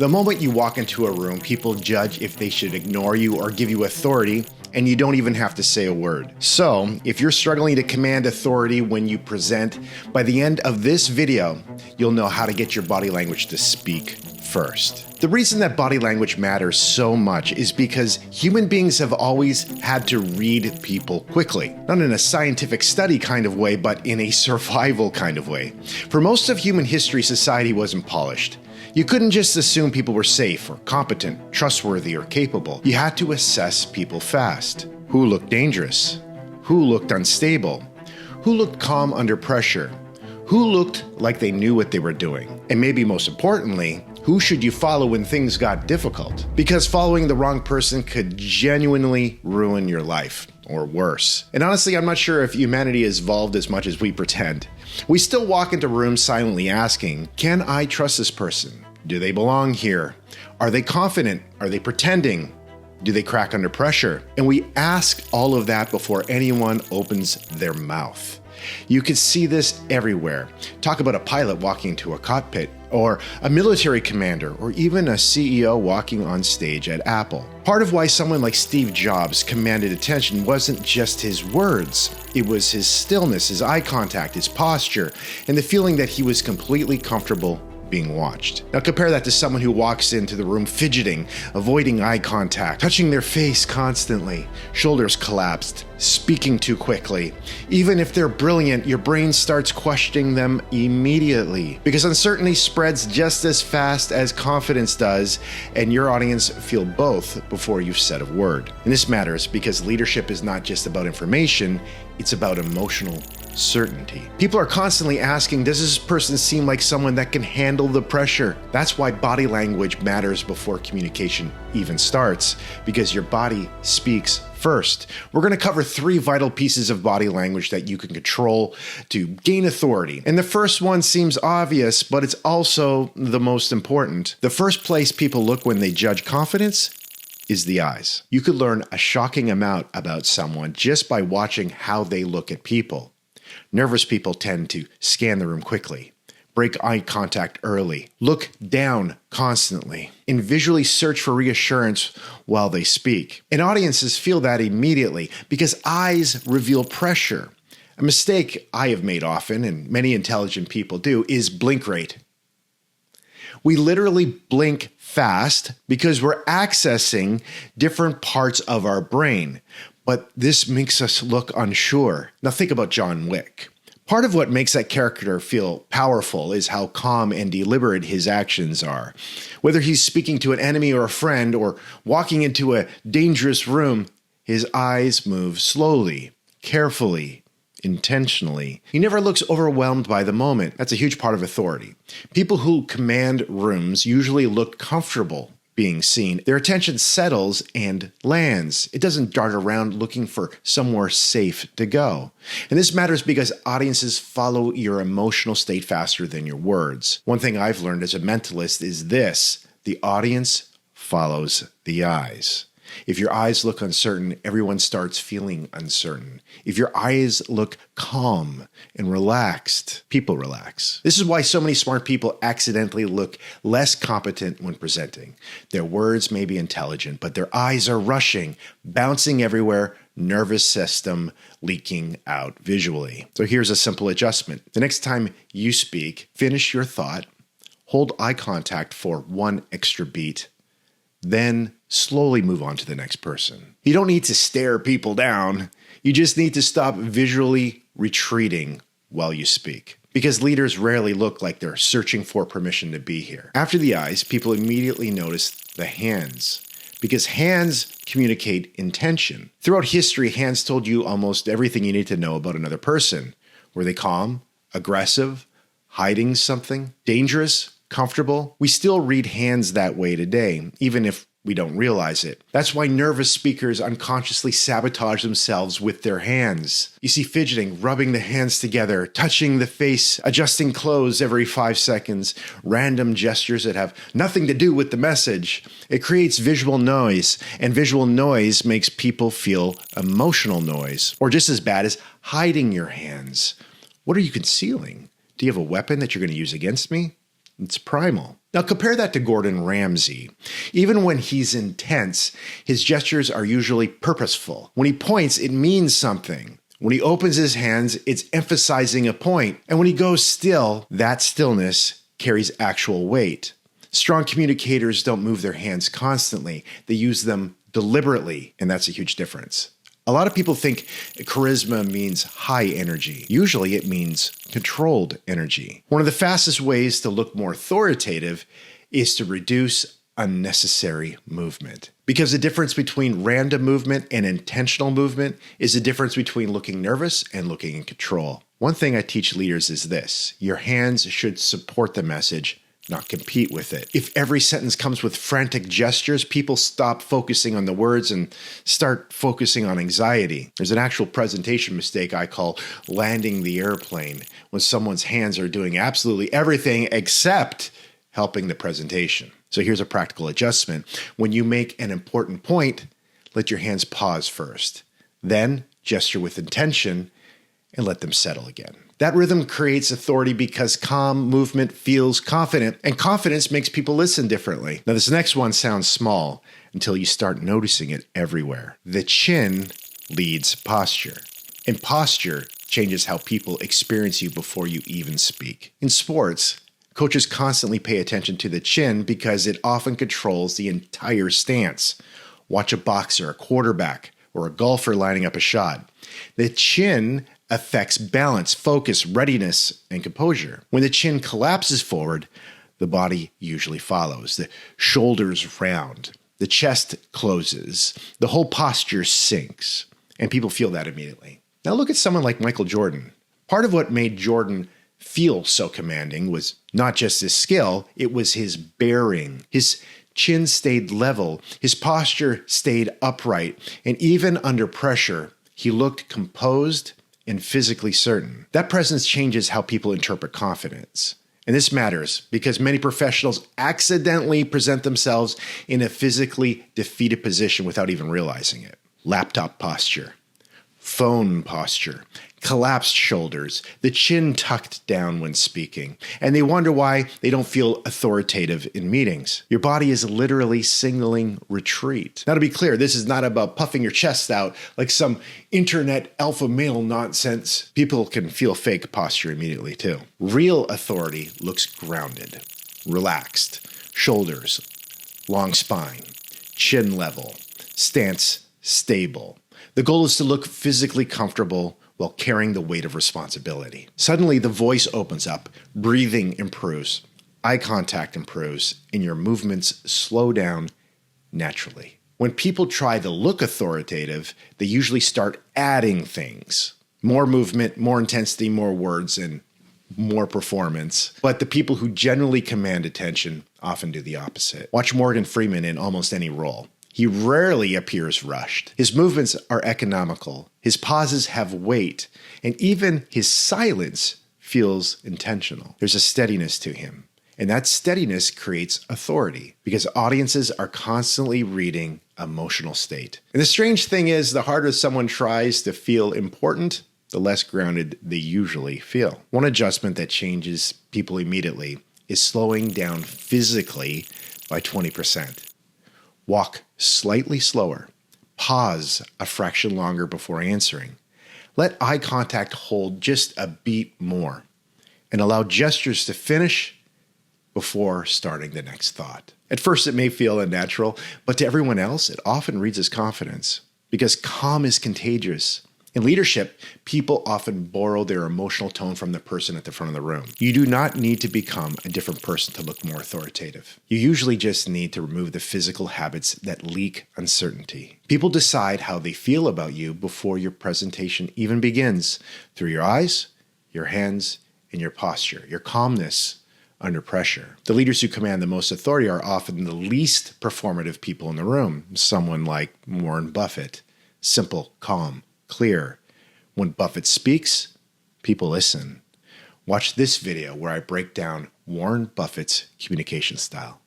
The moment you walk into a room, people judge if they should ignore you or give you authority, and you don't even have to say a word. So, if you're struggling to command authority when you present, by the end of this video, you'll know how to get your body language to speak first. The reason that body language matters so much is because human beings have always had to read people quickly. Not in a scientific study kind of way, but in a survival kind of way. For most of human history, society wasn't polished. You couldn't just assume people were safe or competent, trustworthy or capable. You had to assess people fast. Who looked dangerous? Who looked unstable? Who looked calm under pressure? Who looked like they knew what they were doing? And maybe most importantly, who should you follow when things got difficult? Because following the wrong person could genuinely ruin your life, or worse. And honestly, I'm not sure if humanity has evolved as much as we pretend. We still walk into rooms silently asking, can I trust this person? Do they belong here? Are they confident? Are they pretending? Do they crack under pressure? And we ask all of that before anyone opens their mouth. You can see this everywhere. Talk about a pilot walking into a cockpit, or a military commander, or even a CEO walking on stage at Apple. Part of why someone like Steve Jobs commanded attention wasn't just his words. It was his stillness, his eye contact, his posture, and the feeling that he was completely comfortable being watched. Now compare that to someone who walks into the room fidgeting, avoiding eye contact, touching their face constantly, shoulders collapsed, speaking too quickly. Even if they're brilliant, your brain starts questioning them immediately because uncertainty spreads just as fast as confidence does, and your audience feel both before you've said a word. And this matters because leadership is not just about information, it's about emotional certainty. People are constantly asking, does this person seem like someone that can handle the pressure? That's why body language matters before communication even starts, because your body speaks first. We're going to cover 3 vital pieces of body language that you can control to gain authority. And the first one seems obvious, but it's also the most important. The first place people look when they judge confidence is the eyes. You could learn a shocking amount about someone just by watching how they look at people. Nervous people tend to scan the room quickly, break eye contact early, look down constantly, and visually search for reassurance while they speak. And audiences feel that immediately because eyes reveal pressure. A mistake I have made often, and many intelligent people do, is blink rate. We literally blink fast because we're accessing different parts of our brain. But this makes us look unsure. Now think about John Wick. Part of what makes that character feel powerful is how calm and deliberate his actions are. Whether he's speaking to an enemy or a friend or walking into a dangerous room, his eyes move slowly, carefully, intentionally. He never looks overwhelmed by the moment. That's a huge part of authority. People who command rooms usually look comfortable being seen. Their attention settles and lands. It doesn't dart around looking for somewhere safe to go. And this matters because audiences follow your emotional state faster than your words. One thing I've learned as a mentalist is this: the audience follows the eyes. If your eyes look uncertain, everyone starts feeling uncertain. If your eyes look calm and relaxed, people relax. This is why so many smart people accidentally look less competent when presenting. Their words may be intelligent, but their eyes are rushing, bouncing everywhere, nervous system leaking out visually. So here's a simple adjustment. The next time you speak, finish your thought, hold eye contact for 1 extra beat, then slowly move on to the next person. You don't need to stare people down. You just need to stop visually retreating while you speak. Because leaders rarely look like they're searching for permission to be here. After the eyes, people immediately notice the hands, because hands communicate intention. Throughout history, hands told you almost everything you need to know about another person. Were they calm, aggressive, hiding something, dangerous, comfortable? We still read hands that way today, even if we don't realize it. That's why nervous speakers unconsciously sabotage themselves with their hands. You see fidgeting, rubbing the hands together, touching the face, adjusting clothes every 5 seconds, random gestures that have nothing to do with the message. It creates visual noise, and visual noise makes people feel emotional noise, or just as bad as hiding your hands. What are you concealing? Do you have a weapon that you're going to use against me? It's primal. Now compare that to Gordon Ramsay. Even when he's intense, his gestures are usually purposeful. When he points, it means something. When he opens his hands, it's emphasizing a point. And when he goes still, that stillness carries actual weight. Strong communicators don't move their hands constantly. They use them deliberately, and that's a huge difference. A lot of people think charisma means high energy. Usually it means controlled energy. One of the fastest ways to look more authoritative is to reduce unnecessary movement. Because the difference between random movement and intentional movement is the difference between looking nervous and looking in control. One thing I teach leaders is this: your hands should support the message, not compete with it. If every sentence comes with frantic gestures, people stop focusing on the words and start focusing on anxiety. There's an actual presentation mistake I call landing the airplane, when someone's hands are doing absolutely everything except helping the presentation. So here's a practical adjustment. When you make an important point, let your hands pause first. Then gesture with intention and let them settle again. That rhythm creates authority because calm movement feels confident, and confidence makes people listen differently. Now, this next one sounds small until you start noticing it everywhere. The chin leads posture, and posture changes how people experience you before you even speak. In sports, coaches constantly pay attention to the chin because it often controls the entire stance. Watch a boxer, a quarterback, or a golfer lining up a shot. The chin affects balance, focus, readiness, and composure. When the chin collapses forward, the body usually follows. The shoulders round, the chest closes, the whole posture sinks, and people feel that immediately. Now look at someone like Michael Jordan. Part of what made Jordan feel so commanding was not just his skill, it was his bearing. His chin stayed level, his posture stayed upright, and even under pressure, he looked composed and physically certain. That presence changes how people interpret confidence. And this matters because many professionals accidentally present themselves in a physically defeated position without even realizing it. Laptop posture, phone posture, collapsed shoulders, the chin tucked down when speaking, and they wonder why they don't feel authoritative in meetings. Your body is literally signaling retreat. Now, to be clear, this is not about puffing your chest out like some internet alpha male nonsense. People can feel fake posture immediately too. Real authority looks grounded, relaxed, shoulders, long spine, chin level, stance stable. The goal is to look physically comfortable while carrying the weight of responsibility. Suddenly, the voice opens up, breathing improves, eye contact improves, and your movements slow down naturally. When people try to look authoritative, they usually start adding things. More movement, more intensity, more words, and more performance. But the people who generally command attention often do the opposite. Watch Morgan Freeman in almost any role. He rarely appears rushed. His movements are economical. His pauses have weight. And even his silence feels intentional. There's a steadiness to him. And that steadiness creates authority because audiences are constantly reading emotional state. And the strange thing is, the harder someone tries to feel important, the less grounded they usually feel. One adjustment that changes people immediately is slowing down physically by 20%. Walk slightly slower. Pause a fraction longer before answering. Let eye contact hold just a beat more. And allow gestures to finish before starting the next thought. At first, it may feel unnatural, but to everyone else, it often reads as confidence. Because calm is contagious. In leadership, people often borrow their emotional tone from the person at the front of the room. You do not need to become a different person to look more authoritative. You usually just need to remove the physical habits that leak uncertainty. People decide how they feel about you before your presentation even begins, through your eyes, your hands, and your posture, your calmness under pressure. The leaders who command the most authority are often the least performative people in the room. Someone like Warren Buffett. Simple, calm, clear. When Buffett speaks, people listen. Watch this video where I break down Warren Buffett's communication style.